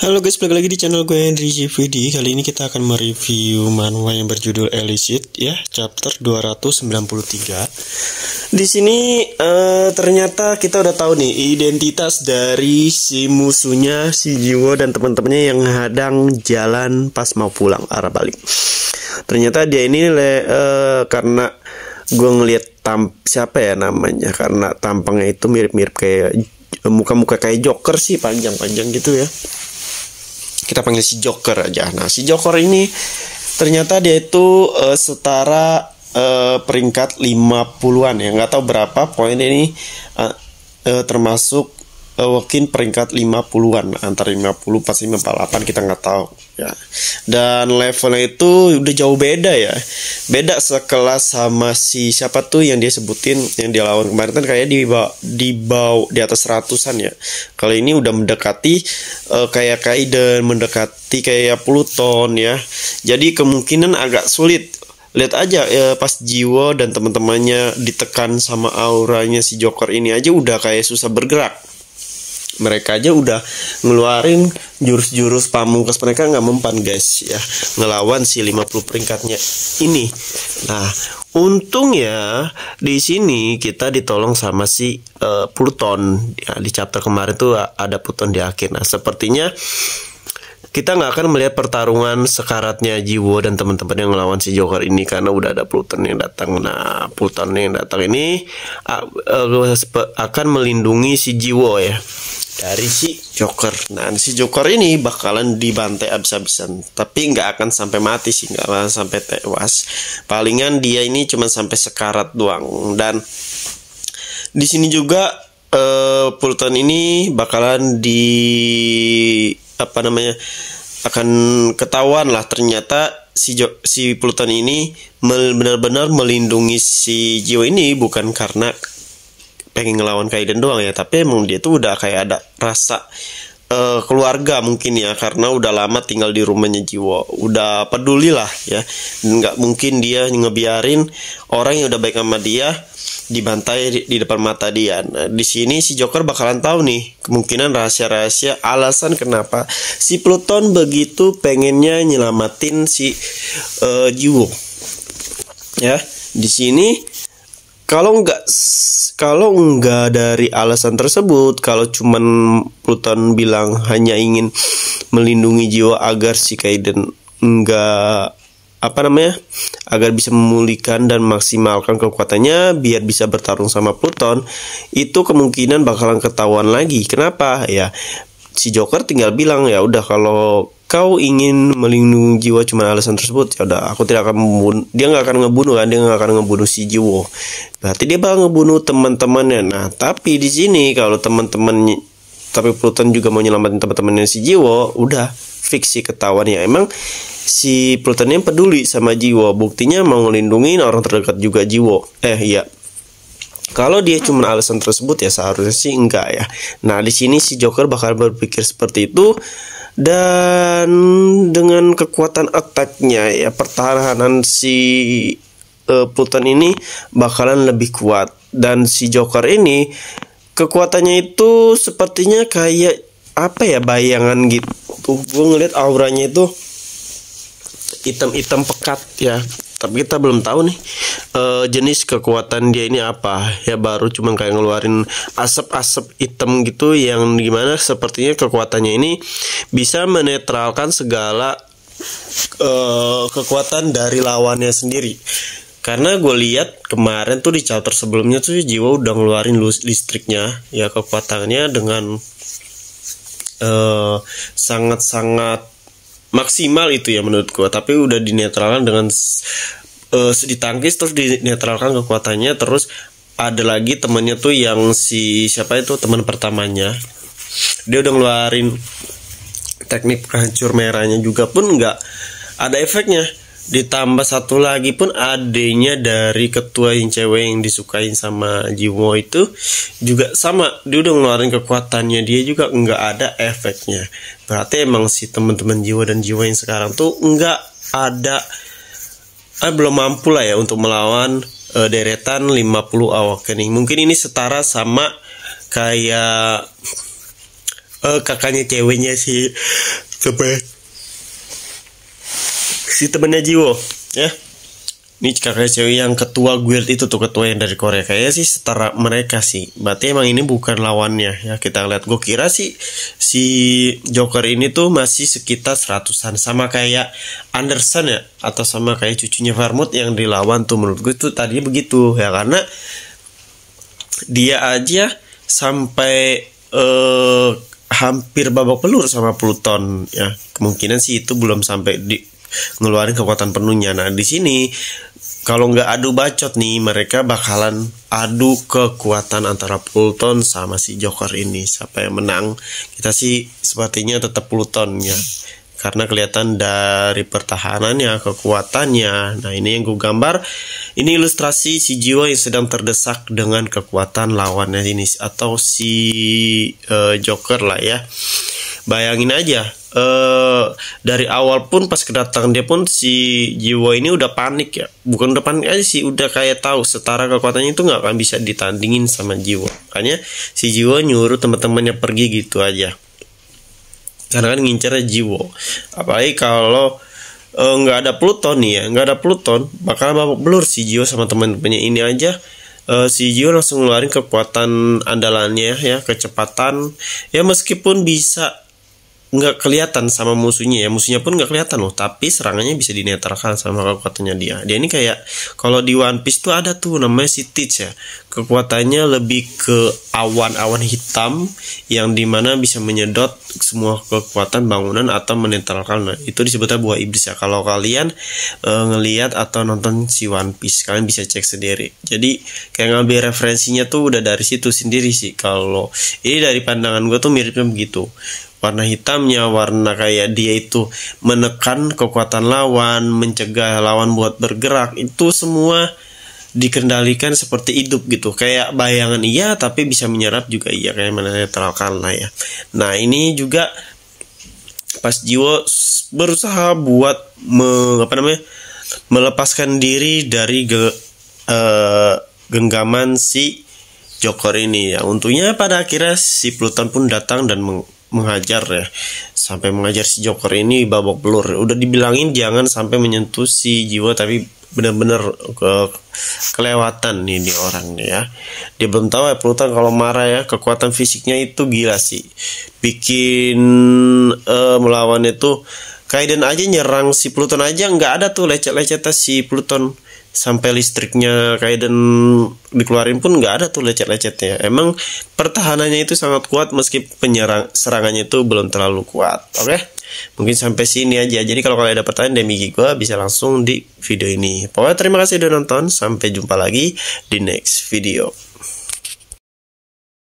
Halo guys, balik lagi di channel gue Henry JVD. Kali ini kita akan mereview manhwa yang berjudul Elicit ya, chapter 293. Di sini ternyata kita udah tahu nih identitas dari si musuhnya, si Jiwo dan teman-temannya yang hadang jalan pas mau pulang arah balik. Ternyata dia ini karena gue ngelihat siapa ya namanya, karena tampangnya itu mirip-mirip kayak muka-muka kayak Joker sih, panjang-panjang gitu ya. Kita panggil si Joker aja. Nah, si Joker ini ternyata dia itu setara peringkat 50-an ya. Nggak tahu berapa poin ini, termasuk mungkin peringkat 50-an, antara 50 pas 58 kita nggak tahu ya. Dan levelnya itu udah jauh beda ya. Beda sekelas sama si siapa tuh yang dia sebutin yang dia lawan kemarin kan kayak di atas ratusan ya. Kali ini udah mendekati kayak Kaiden, mendekati kayak Pluton ya. Jadi kemungkinan agak sulit. Lihat aja pas Jiwo dan teman-temannya ditekan sama auranya si Joker ini aja udah kayak susah bergerak. Mereka aja udah ngeluarin jurus-jurus pamungkas, mereka nggak mempan guys ya, ngelawan si 50 peringkatnya ini. Nah, untungnya di sini kita ditolong sama si Pluton ya. Di chapter kemarin tuh ada Pluton di akhir. Nah, sepertinya kita nggak akan melihat pertarungan sekaratnya Jiwo dan teman-teman yang ngelawan si Joker ini karena udah ada Pluton yang datang. Nah, Pluton yang datang ini akan melindungi si Jiwo ya dari si Joker. Nah, si Joker ini bakalan dibantai abis-abisan, tapi nggak akan sampai mati sih, nggak akan sampai tewas. Palingan dia ini cuma sampai sekarat doang. Dan di sini juga Pluton ini bakalan akan ketahuan lah, ternyata si Pluton ini benar-benar melindungi si Jiwo ini bukan karena pengen ngelawan Kaiden doang ya, tapi emang dia tuh udah kayak ada rasa keluarga mungkin ya, karena udah lama tinggal di rumahnya Jiwo, udah peduli lah ya. Nggak mungkin dia ngebiarin orang yang udah baik sama dia dibantai di depan mata dia. Nah, di sini si Joker bakalan tahu nih kemungkinan rahasia-rahasia alasan kenapa si Pluton begitu pengennya nyelamatin si Jiwo. Ya, di sini kalau nggak dari alasan tersebut, kalau cuman Pluton bilang hanya ingin melindungi Jiwo agar si Kaiden agar bisa memulihkan dan maksimalkan kekuatannya biar bisa bertarung sama Pluton, itu kemungkinan bakalan ketahuan lagi. Kenapa? Ya, si Joker tinggal bilang ya udah, kalau kau ingin melindungi Jiwo cuma alasan tersebut, ya udah aku tidak akan membunuh. Dia nggak akan ngebunuh kan, dia nggak akan ngebunuh si Jiwo. Berarti dia bakal ngebunuh teman-temannya. Nah, tapi di sini kalau tapi Pluton juga mau nyelamatin teman-temannya si Jiwo, udah fix sih ketahuan ya. Emang si Pluton yang peduli sama Jiwo, buktinya mau ngelindungin orang terdekat juga Jiwo. Iya. Kalau dia cuma alasan tersebut ya seharusnya sih enggak ya. Nah, di sini si Joker bakal berpikir seperti itu, dan dengan kekuatan attack-nya ya, pertahanan si Pluton ini bakalan lebih kuat. Dan si Joker ini kekuatannya itu sepertinya kayak bayangan gitu. Gue ngeliat auranya itu hitam-hitam pekat ya, tapi kita belum tahu nih jenis kekuatan dia ini apa ya. Baru cuma kayak ngeluarin asap-asap hitam gitu, yang gimana sepertinya kekuatannya ini bisa menetralkan segala kekuatan dari lawannya sendiri. Karena gue lihat kemarin tuh di chapter sebelumnya tuh Jiwo udah ngeluarin listriknya ya, kekuatannya dengan sangat-sangat maksimal itu ya menurut gue. Tapi udah dinetralkan dengan ditangkis, terus dinetralkan kekuatannya. Terus ada lagi temennya tuh yang si siapa itu, teman pertamanya, dia udah ngeluarin teknik penghancur merahnya juga pun nggak ada efeknya. Ditambah satu lagi pun adanya dari ketua yang cewek yang disukain sama Jiwo itu juga sama, dia udah ngeluarin kekuatannya, dia juga nggak ada efeknya. Berarti emang si teman-teman Jiwo dan Jiwo yang sekarang tuh nggak ada, belum mampu lah ya untuk melawan deretan 50 awakening. Mungkin ini setara sama kayak kakaknya ceweknya si temennya Jiwo ya. Ini kakak cewek yang ketua guild itu tuh, ketua yang dari Korea. Kayaknya sih setara mereka sih. Berarti emang ini bukan lawannya ya. Kita lihat, gue kira sih si Joker ini tuh masih sekitar 100-an, sama kayak Anderson ya, atau sama kayak cucunya Vermouth yang dilawan tuh. Menurut gue tuh tadinya begitu ya, karena dia aja sampai hampir babak belur sama Pluton ya. Kemungkinan sih itu belum sampai di ngeluarin kekuatan penuhnya. Nah di sini kalau nggak adu bacot nih, mereka bakalan adu kekuatan antara Pluton sama si Joker ini. Siapa yang menang? Kita sih sepertinya tetap Pluton ya, karena kelihatan dari pertahanannya, kekuatannya. Nah ini yang gue gambar. Ini ilustrasi si Jiwo yang sedang terdesak dengan kekuatan lawannya ini, atau si Joker lah ya. Bayangin aja, dari awal pun pas kedatangan dia pun si Jiwo ini udah panik ya. Bukan udah panik aja sih, udah kayak tahu setara kekuatannya itu nggak akan bisa ditandingin sama Jiwo. Makanya si Jiwo nyuruh teman-temannya pergi gitu aja, karena kan ngincernya Jiwo. Apalagi kalau nggak ada Pluton nih ya, nggak ada Pluton bakal babak belur si Jiwo sama teman-temannya ini aja. Si Jiwo langsung ngeluarin kekuatan andalannya ya, kecepatan ya, meskipun bisa nggak kelihatan sama musuhnya ya, musuhnya pun nggak kelihatan loh, tapi serangannya bisa dinetralkan sama kekuatannya dia. Dia ini kayak kalau di One Piece tuh ada tuh namanya si Teach ya, kekuatannya lebih ke awan-awan hitam yang dimana bisa menyedot semua kekuatan bangunan atau menetralkan. Nah, itu disebutnya buah iblis ya. Kalau kalian ngelihat atau nonton si One Piece, kalian bisa cek sendiri. Jadi kayak ngambil referensinya tuh udah dari situ sendiri sih. Kalau ini dari pandangan gue tuh miripnya begitu. Warna hitamnya, warna kayak dia itu menekan kekuatan lawan, mencegah lawan buat bergerak, itu semua dikendalikan seperti hidup gitu. Kayak bayangan iya, tapi bisa menyerap juga iya, kayak menetralkan lah ya. Nah ini juga pas Jiwo berusaha buat melepaskan diri dari genggaman si Joker ini ya. Untungnya pada akhirnya si Pluton pun datang dan menghajar ya, sampai mengajar si Joker ini babak belur. Udah dibilangin jangan sampai menyentuh si Jiwo, tapi bener-bener kelewatan nih di orang nih ya. Dia belum tahu ya Pluton kalau marah ya, kekuatan fisiknya itu gila sih, bikin melawan itu. Kaiden aja nyerang si Pluton aja nggak ada tuh lecet-lecetnya si Pluton, sampai listriknya Kaiden dikeluarin pun nggak ada tuh lecet-lecetnya. Emang pertahanannya itu sangat kuat meski serangannya itu belum terlalu kuat. Oke, mungkin sampai sini aja. Jadi kalau kalian ada pertanyaan dari Migi gue bisa langsung di video ini. Pokoknya terima kasih udah nonton, sampai jumpa lagi di next video.